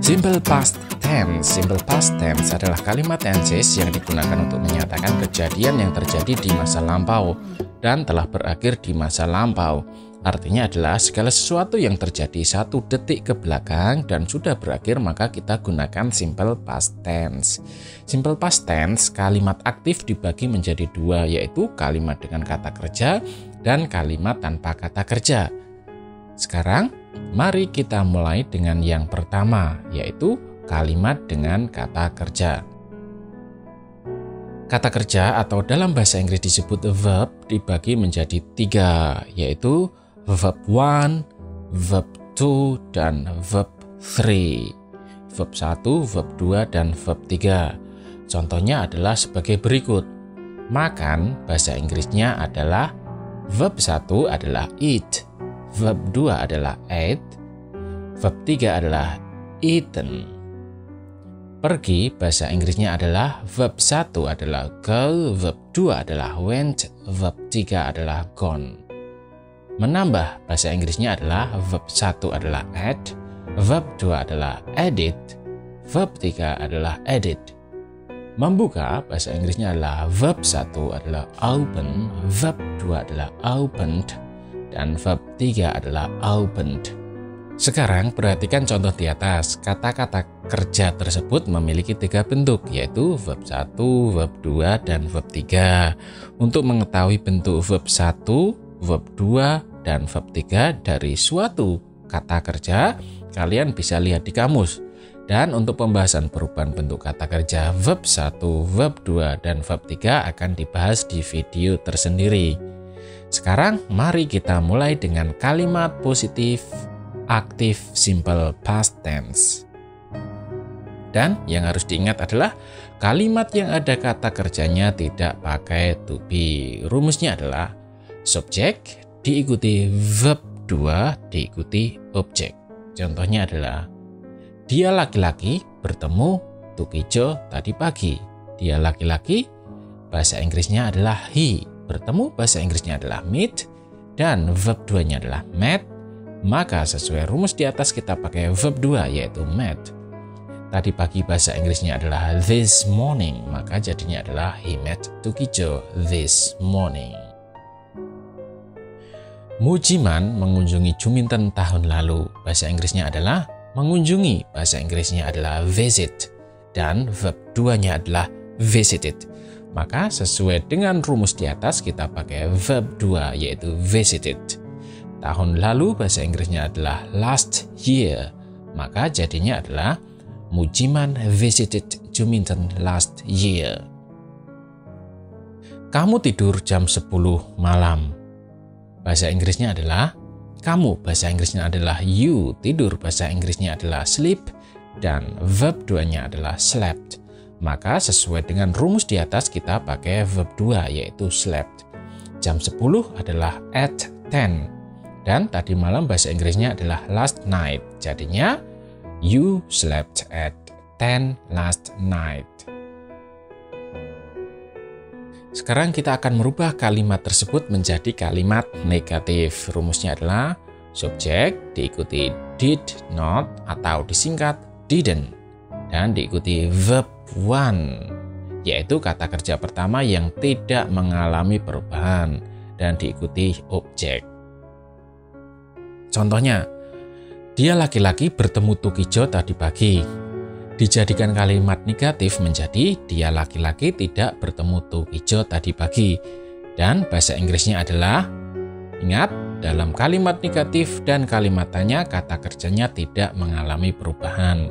Simple past tense. Simple past tense adalah kalimat tenses yang digunakan untuk menyatakan kejadian yang terjadi di masa lampau dan telah berakhir di masa lampau. Artinya adalah segala sesuatu yang terjadi 1 detik ke belakang dan sudah berakhir, maka kita gunakan simple past tense. Simple past tense kalimat aktif dibagi menjadi 2, yaitu kalimat dengan kata kerja dan kalimat tanpa kata kerja. Sekarang mari kita mulai dengan yang pertama, yaitu kalimat dengan kata kerja. Kata kerja atau dalam bahasa Inggris disebut verb dibagi menjadi 3, yaitu verb 1, verb 2, dan verb 3. Verb 1, verb 2, dan verb 3. Contohnya adalah sebagai berikut. Makan bahasa Inggrisnya adalah verb 1 adalah eat, verb 2 adalah ate, verb 3 adalah eaten. Pergi bahasa Inggrisnya adalah verb 1 adalah go, verb 2 adalah went, verb 3 adalah gone. Menambah bahasa Inggrisnya adalah verb 1 adalah add, verb 2 adalah edit, verb 3 adalah edit. Membuka bahasa Inggrisnya adalah verb 1 adalah open, verb 2 adalah opened, dan verb 3 adalah opened. Sekarang perhatikan contoh di atas. Kata-kata kerja tersebut memiliki 3 bentuk, yaitu verb 1, verb 2, dan verb 3. Untuk mengetahui bentuk verb 1, verb 2, dan verb 3 dari suatu kata kerja, kalian bisa lihat di kamus. Dan untuk pembahasan perubahan bentuk kata kerja verb 1, verb 2, dan verb 3 akan dibahas di video tersendiri. Sekarang mari kita mulai dengan kalimat positif aktif simple past tense. Dan yang harus diingat adalah kalimat yang ada kata kerjanya tidak pakai to be. Rumusnya adalah subjek diikuti verb 2 diikuti objek. Contohnya adalah dia laki-laki bertemu Tukijo tadi pagi. Dia laki-laki bahasa Inggrisnya adalah he. Bertemu bahasa Inggrisnya adalah meet, dan verb 2-nya adalah met. Maka sesuai rumus di atas kita pakai verb 2 yaitu met. Tadi pagi bahasa Inggrisnya adalah this morning, maka jadinya adalah he met Tukijo this morning. Mujiman mengunjungi Juminten tahun lalu. Bahasa Inggrisnya adalah mengunjungi, bahasa Inggrisnya adalah visit, dan verb 2-nya adalah visited. Maka sesuai dengan rumus di atas kita pakai verb 2 yaitu visited. Tahun lalu bahasa Inggrisnya adalah last year, maka jadinya adalah Mujiman visited Juminten last year. Kamu tidur jam 10 malam. Bahasa Inggrisnya adalah kamu, bahasa Inggrisnya adalah you, tidur bahasa Inggrisnya adalah sleep, dan verb 2-nya adalah slept. Maka sesuai dengan rumus di atas kita pakai verb 2 yaitu slept. Jam 10 adalah at 10, dan tadi malam bahasa Inggrisnya adalah last night. Jadinya you slept at 10 last night. Sekarang kita akan merubah kalimat tersebut menjadi kalimat negatif. Rumusnya adalah subjek diikuti did not atau disingkat didn't, dan diikuti verb 1 yaitu kata kerja pertama yang tidak mengalami perubahan, dan diikuti objek. Contohnya, dia laki-laki bertemu Tukijo tadi pagi. Dijadikan kalimat negatif menjadi dia laki-laki tidak bertemu Tukijo tadi pagi. Dan bahasa Inggrisnya adalah, ingat, dalam kalimat negatif dan kalimat tanya kata kerjanya tidak mengalami perubahan.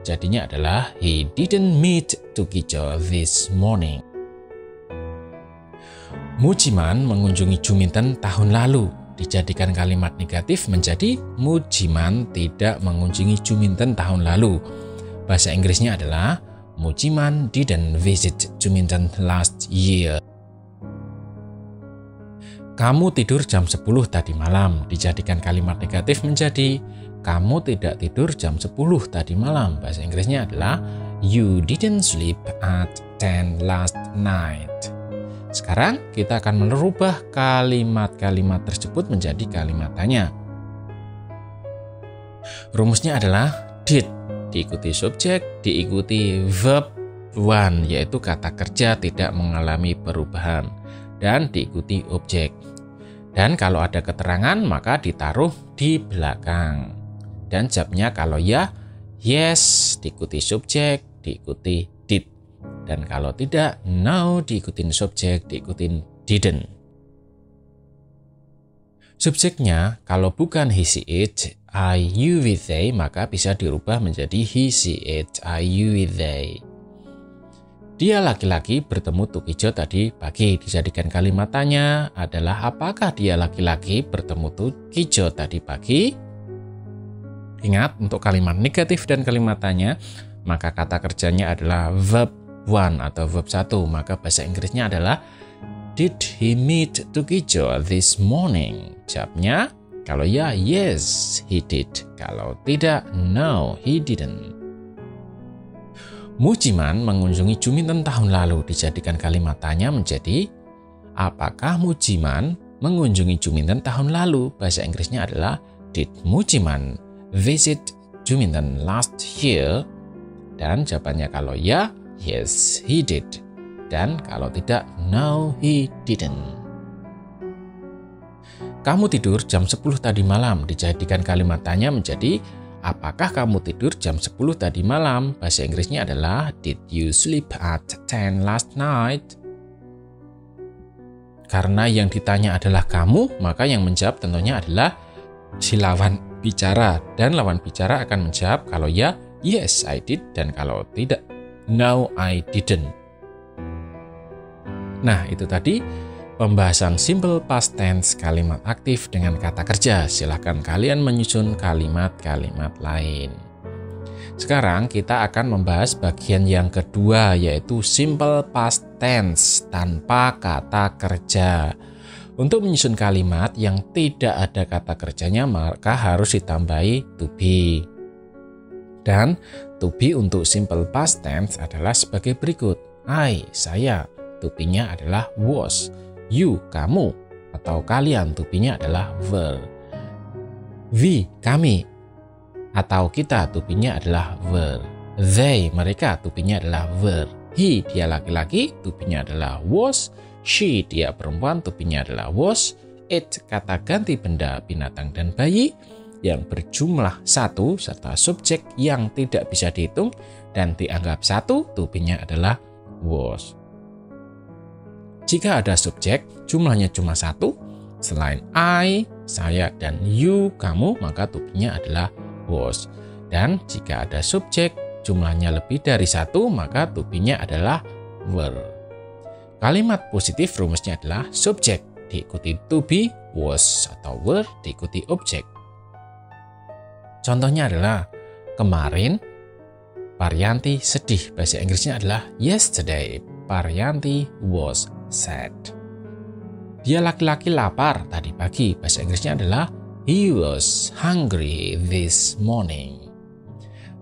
Jadinya adalah he didn't meet Tukijo this morning. Mujiman mengunjungi Juminten tahun lalu. Dijadikan kalimat negatif menjadi Mujiman tidak mengunjungi Juminten tahun lalu. Bahasa Inggrisnya adalah Mujiman didn't visit Juminten last year. Kamu tidur jam 10 tadi malam. Dijadikan kalimat negatif menjadi kamu tidak tidur jam 10 tadi malam. Bahasa Inggrisnya adalah you didn't sleep at 10 last night. Sekarang kita akan merubah kalimat-kalimat tersebut menjadi kalimat tanya. Rumusnya adalah did diikuti subjek, diikuti verb one, yaitu kata kerja tidak mengalami perubahan, dan diikuti objek. Dan kalau ada keterangan maka ditaruh di belakang. Dan jawabnya kalau ya, yes, diikuti subjek, diikuti did. Dan kalau tidak, no, diikutin subjek, diikutin didn't. Subjeknya kalau bukan he, she, it, I, you, we, they, maka bisa dirubah menjadi he, she, it, I, you, we, they. Dia laki-laki bertemu Tukijo tadi pagi. Dijadikan kalimat tanya adalah apakah dia laki-laki bertemu Tukijo tadi pagi? Ingat, untuk kalimat negatif dan kalimat tanya, maka kata kerjanya adalah verb one atau verb 1. Maka bahasa Inggrisnya adalah did he meet Tukijo this morning? Jawabnya, kalau ya, yes, he did. Kalau tidak, no, he didn't. Mujiman mengunjungi Juminten tahun lalu. Dijadikan kalimat tanya menjadi, apakah Mujiman mengunjungi Juminten tahun lalu? Bahasa Inggrisnya adalah did Mujiman visit Juminten last year? Dan jawabannya kalau ya, yes, he did. Dan kalau tidak, no, he didn't. Kamu tidur jam 10 tadi malam. Dijadikan kalimat tanya menjadi, apakah kamu tidur jam 10 tadi malam? Bahasa Inggrisnya adalah, did you sleep at 10 last night? Karena yang ditanya adalah kamu, maka yang menjawab tentunya adalah si lawan bicara. Dan lawan bicara akan menjawab kalau ya, yes, I did. Dan kalau tidak, no, I didn't. Nah, itu tadi pembahasan simple past tense kalimat aktif dengan kata kerja. Silahkan kalian menyusun kalimat-kalimat lain. Sekarang kita akan membahas bagian yang kedua, yaitu simple past tense tanpa kata kerja. Untuk menyusun kalimat yang tidak ada kata kerjanya, maka harus ditambahi to be. Dan to be untuk simple past tense adalah sebagai berikut. I, saya. To be-nya adalah was. You, kamu. Atau kalian. To be-nya adalah were. We, kami. Atau kita. To be-nya adalah were. They, mereka. To be-nya adalah were. He, dia laki-laki. To be-nya adalah was. She, dia perempuan. To be-nya adalah was. It, kata ganti benda, binatang dan bayi yang berjumlah 1 serta subjek yang tidak bisa dihitung dan dianggap 1. To be-nya adalah was. Jika ada subjek, jumlahnya cuma 1, selain I, saya, dan you, kamu, maka to be-nya adalah was. Dan jika ada subjek, jumlahnya lebih dari 1, maka to be-nya adalah were. Kalimat positif rumusnya adalah subjek, diikuti to be, was, atau were, diikuti objek. Contohnya adalah, kemarin, Paryanti sedih. Bahasa Inggrisnya adalah yesterday, Paryanti was sad. Dia laki-laki lapar tadi pagi. Bahasa Inggrisnya adalah he was hungry this morning.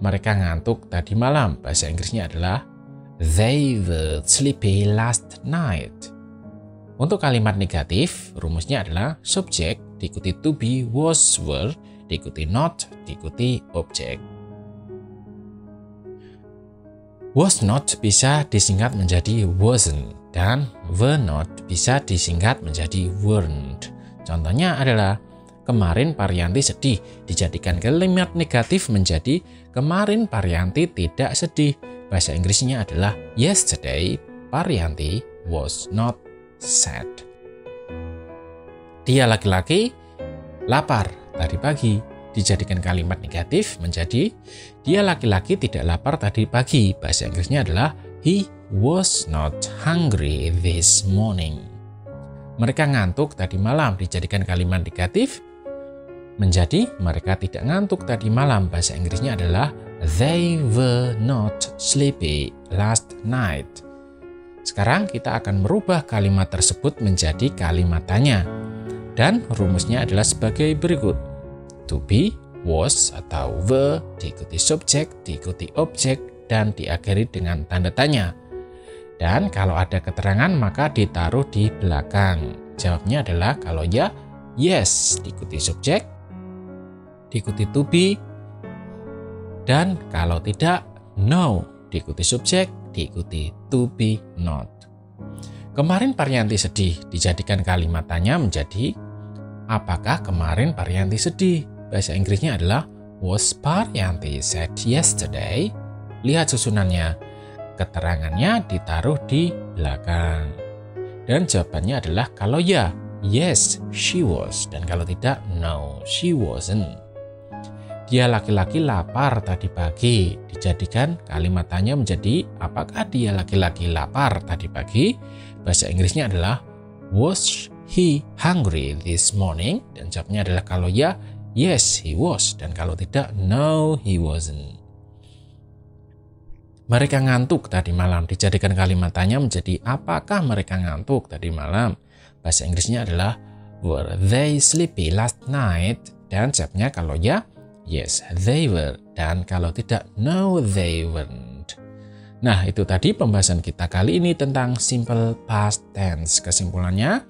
Mereka ngantuk tadi malam. Bahasa Inggrisnya adalah they were sleepy last night. Untuk kalimat negatif, rumusnya adalah subjek diikuti to be, was, were, diikuti not, diikuti objek. Was not bisa disingkat menjadi wasn't, dan were not bisa disingkat menjadi weren't. Contohnya adalah, kemarin Paryanti sedih. Dijadikan kalimat negatif menjadi, kemarin Paryanti tidak sedih. Bahasa Inggrisnya adalah, yesterday Paryanti was not sad. Dia laki-laki lapar tadi pagi. Dijadikan kalimat negatif menjadi, dia laki-laki tidak lapar tadi pagi. Bahasa Inggrisnya adalah, he was not hungry this morning. Mereka ngantuk tadi malam. Dijadikan kalimat negatif menjadi, mereka tidak ngantuk tadi malam. Bahasa Inggrisnya adalah, they were not sleepy last night. Sekarang kita akan merubah kalimat tersebut menjadi kalimat tanya. Dan rumusnya adalah sebagai berikut. To be, was, atau were, diikuti subjek, diikuti objek, dan diakhiri dengan tanda tanya. Dan kalau ada keterangan maka ditaruh di belakang. Jawabnya adalah kalau ya, yes, diikuti subjek, diikuti to be, Dan kalau tidak, no, diikuti subjek, diikuti to be not. Kemarin Paryanti sedih, dijadikan kalimat tanya menjadi apakah kemarin Paryanti sedih? Bahasa Inggrisnya adalah was Paryanti sad yesterday? Lihat susunannya. Keterangannya ditaruh di belakang. Dan jawabannya adalah kalau ya, yes, she was. Dan kalau tidak, no, she wasn't. Dia laki-laki lapar tadi pagi. Dijadikan kalimat tanya menjadi apakah dia laki-laki lapar tadi pagi? Bahasa Inggrisnya adalah was he hungry this morning? Dan jawabnya adalah kalau ya, yes, he was. Dan kalau tidak, no, he wasn't. Mereka ngantuk tadi malam, dijadikan kalimat tanya menjadi apakah mereka ngantuk tadi malam? Bahasa Inggrisnya adalah were they sleepy last night? Dan jawabnya kalau ya, yes, they were. Dan kalau tidak, no, they weren't. Nah, itu tadi pembahasan kita kali ini tentang simple past tense. Kesimpulannya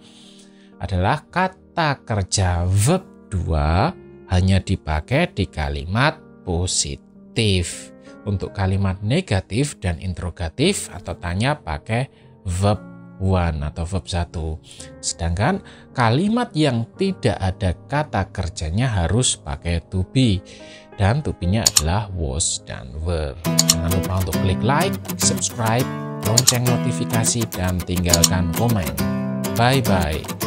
adalah kata kerja verb 2 hanya dipakai di kalimat positif. Untuk kalimat negatif dan interrogatif atau tanya pakai verb 1 atau verb 1. Sedangkan kalimat yang tidak ada kata kerjanya harus pakai to be. Dan to be-nya adalah was dan were. Jangan lupa untuk klik like, subscribe, lonceng notifikasi, dan tinggalkan komen. Bye-bye.